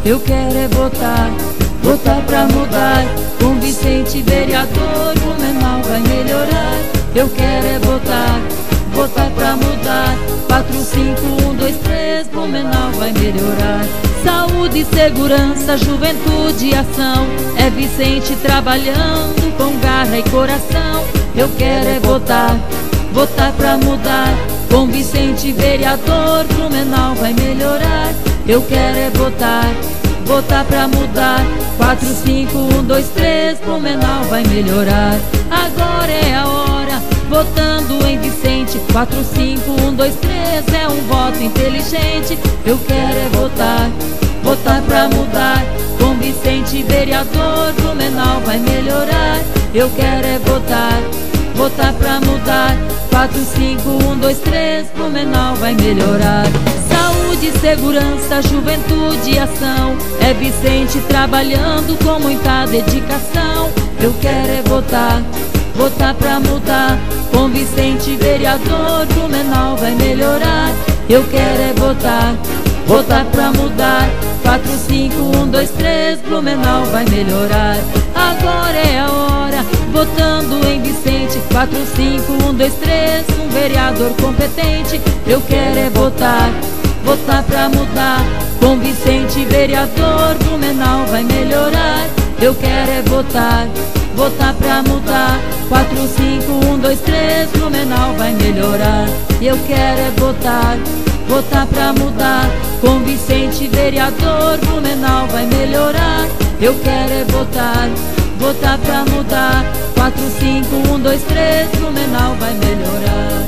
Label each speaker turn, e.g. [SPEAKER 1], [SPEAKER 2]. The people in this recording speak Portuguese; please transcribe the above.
[SPEAKER 1] Eu quero é votar, votar pra mudar. Com Vicente vereador, Blumenau vai melhorar. Eu quero é votar, votar pra mudar. 4, 5, 1, 2, 3, Blumenau vai melhorar. Saúde, segurança, juventude e ação. É Vicente trabalhando com garra e coração. Eu quero é votar, votar pra mudar. Com Vicente vereador, Blumenau vai melhorar. Eu quero é votar, votar pra mudar. 4, 5, 1, 2, 3, Blumenau vai melhorar. Agora é a hora, votando em Vicente. 4, 5, 1, 2, 3, é um voto inteligente. Eu quero é votar, votar pra mudar. Com Vicente vereador, Blumenau vai melhorar. Eu quero é votar, votar pra mudar. 4, 5, 1, 2, 3, Blumenau vai melhorar. Saúde, segurança, juventude e ação. É Vicente trabalhando com muita dedicação. Eu quero é votar, votar pra mudar. Com Vicente vereador, Blumenau vai melhorar. Eu quero é votar, votar pra mudar. 4, 5, 1, 2, 3, Blumenau vai melhorar. Agora é a hora, votando em Vicente. 4, 5, 1, 2, 3, um vereador competente. Eu quero é votar, votar pra mudar. Com Vicente vereador, Blumenau vai melhorar. Eu quero é votar, votar pra mudar. 4, 5, 1, 2, 3, Blumenau vai melhorar. Eu quero é votar, votar pra mudar. Com Vicente vereador, Blumenau vai melhorar. Eu quero é votar, votar pra mudar. 4, 5, 1, 2, 3, Blumenau vai melhorar.